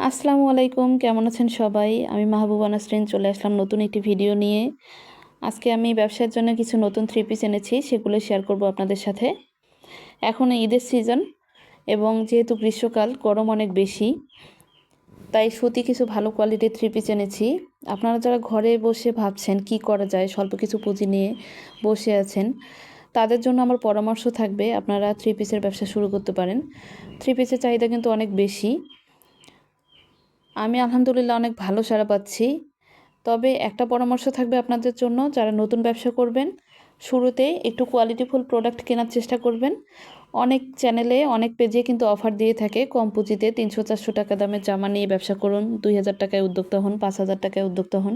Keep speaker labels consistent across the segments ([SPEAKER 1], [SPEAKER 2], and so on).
[SPEAKER 1] আসসালামু আলাইকুম, কেমন আছেন সবাই? আমি মাহবুবা নাসরিন চলে আসলাম নতুন একটি ভিডিও নিয়ে। আজকে আমি ব্যবসার জন্য কিছু নতুন থ্রি পিস এনেছি, সেগুলো শেয়ার করব আপনাদের সাথে। এখন ঈদের সিজন এবং যেহেতু গ্রীষ্মকাল, গরম অনেক বেশি, তাই সুতি কিছু ভালো কোয়ালিটির থ্রি পিস এনেছি। আপনারা যারা ঘরে বসে ভাবছেন কি করা যায়, স্বল্প কিছু পুঁজি নিয়ে বসে আছেন, তাদের জন্য আমার পরামর্শ থাকবে আপনারা থ্রি পিসের ব্যবসা শুরু করতে পারেন। থ্রি পিসের চাহিদা কিন্তু অনেক বেশি। আমি আলহামদুলিল্লাহ অনেক ভালো সাড়া পাচ্ছি। তবে একটা পরামর্শ থাকবে আপনাদের জন্য, যারা নতুন ব্যবসা করবেন, শুরুতেই একটু কোয়ালিটিফুল প্রোডাক্ট কেনার চেষ্টা করবেন। অনেক চ্যানেলে, অনেক পেজে কিন্তু অফার দিয়ে থাকে কম পুঁজিতে 300-400 টাকা দামের জামা নিয়ে ব্যবসা করুন, 2000 টাকায় উদ্যোক্তা হন, 5000 টাকায় উদ্যোক্তা হন।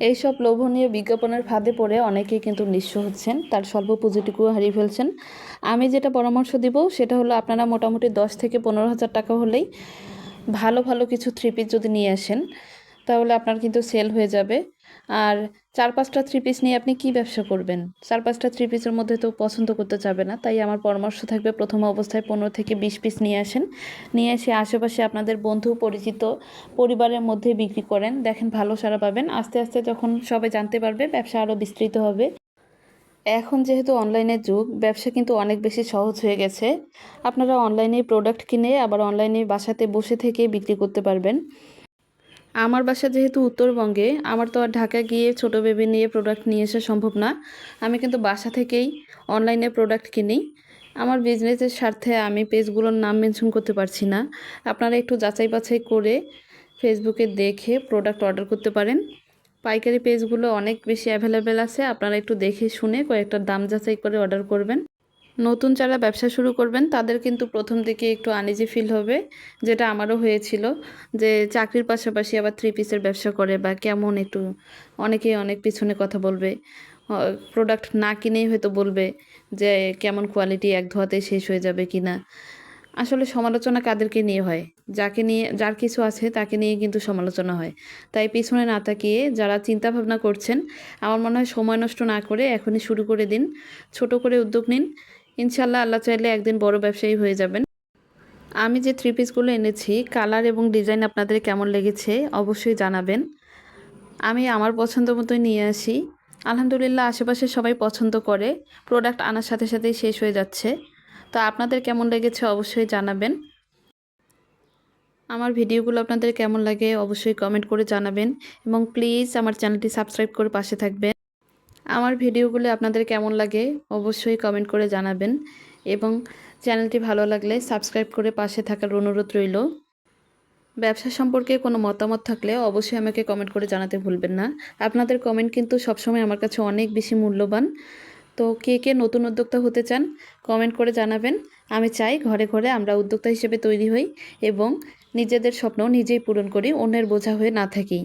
[SPEAKER 1] এইসব লোভনীয় বিজ্ঞাপনের ফাঁদে পড়ে অনেকেই কিন্তু নিঃস্ব হচ্ছেন, তার স্বল্প পুঁজিটুকু হারিয়ে ফেলছেন। আমি যেটা পরামর্শ দিব সেটা হলো, আপনারা মোটামুটি 10 থেকে 15,000 টাকা হলেই ভালো ভালো কিছু থ্রি পিস যদি নিয়ে আসেন, তাহলে আপনার কিন্তু সেল হয়ে যাবে। আর 4-5টা থ্রি পিস নিয়ে আপনি কি ব্যবসা করবেন? 4-5টা থ্রি পিসের মধ্যে তো পছন্দ করতে যাবে না। তাই আমার পরামর্শ থাকবে, প্রথম অবস্থায় 15 থেকে 20 পিস নিয়ে আসেন। নিয়ে এসে আশেপাশে আপনাদের বন্ধু পরিচিত পরিবারের মধ্যে বিক্রি করেন, দেখেন ভালো সাড়া পাবেন। আস্তে আস্তে যখন সবাই জানতে পারবে, ব্যবসা আরও বিস্তৃত হবে। এখন যেহেতু অনলাইনের যুগ, ব্যবসা কিন্তু অনেক বেশি সহজ হয়ে গেছে। আপনারা অনলাইনে প্রোডাক্ট কিনে আবার অনলাইনে বাসাতে বসে থেকে বিক্রি করতে পারবেন। আমার বাসা যেহেতু উত্তরবঙ্গে, আমার তো আর ঢাকা গিয়ে ছোট বেবি নিয়ে প্রোডাক্ট নিয়ে আসা সম্ভব না। আমি কিন্তু বাসা থেকেই অনলাইনে প্রোডাক্ট কিনি। আমার বিজনেসের স্বার্থে আমি পেজগুলোর নাম মেনশন করতে পারছি না। আপনারা একটু যাচাই বাছাই করে ফেসবুকে দেখে প্রোডাক্ট অর্ডার করতে পারেন। পাইকারি পেজগুলো অনেক বেশি অ্যাভেলেবেল আছে, আপনারা একটু দেখে শুনে কয়েকটা দাম যাচাই করে অর্ডার করবেন। নতুন যারা ব্যবসা শুরু করবেন তাদের কিন্তু প্রথম দিকে একটু আনইজি ফিল হবে, যেটা আমারও হয়েছিল, যে চাকরির পাশাপাশি আবার থ্রি পিসের ব্যবসা করে বা কেমন একটু, অনেকেই অনেক পিছনে কথা বলবে, প্রোডাক্ট না কিনেই হয়তো বলবে যে কেমন কোয়ালিটি, এক ধোয়াতে শেষ হয়ে যাবে কি না। আসলে সমালোচনা কাদেরকে নিয়ে হয়? যাকে নিয়ে, যার কিছু আছে তাকে নিয়ে কিন্তু সমালোচনা হয়। তাই পিছনে না তাকিয়ে যারা চিন্তা ভাবনা করছেন, আমার মনে হয় সময় নষ্ট না করে এখনই শুরু করে দিন, ছোট করে উদ্যোগ নিন। ইনশাল্লাহ আল্লাহ চাইলে একদিন বড় ব্যবসায়ী হয়ে যাবেন। আমি যে থ্রি পিসগুলো এনেছি, কালার এবং ডিজাইন আপনাদের কেমন লেগেছে অবশ্যই জানাবেন। আমি আমার পছন্দ মতোই নিয়ে আসি। আলহামদুলিল্লাহ আশেপাশে সবাই পছন্দ করে, প্রোডাক্ট আনার সাথে সাথেই শেষ হয়ে যাচ্ছে। তো আপনাদের কেমন লেগেছে অবশ্যই জানাবেন। আমার ভিডিওগুলো আপনাদের কেমন লাগে অবশ্যই কমেন্ট করে জানাবেন, এবং প্লিজ আমার চ্যানেলটি সাবস্ক্রাইব করে পাশে থাকবেন। আমার ভিডিওগুলো আপনাদের কেমন লাগে অবশ্যই কমেন্ট করে জানাবেন, এবং চ্যানেলটি ভালো লাগলে সাবস্ক্রাইব করে পাশে থাকার অনুরোধ রইল। ব্যবসা সম্পর্কে কোনো মতামত থাকলে অবশ্যই আমাকে কমেন্ট করে জানাতে ভুলবেন না। আপনাদের কমেন্ট কিন্তু সবসময় আমার কাছে অনেক বেশি মূল্যবান। তো কে কে নতুন উদ্যোক্তা হতে চান কমেন্ট করে জানাবেন। আমি চাই ঘরে ঘরে আমরা উদ্যোক্তা হিসেবে তৈরি হই এবং নিজেদের স্বপ্ন নিজেই পূরণ করি, অন্যের বোঝা হয়ে না থাকি।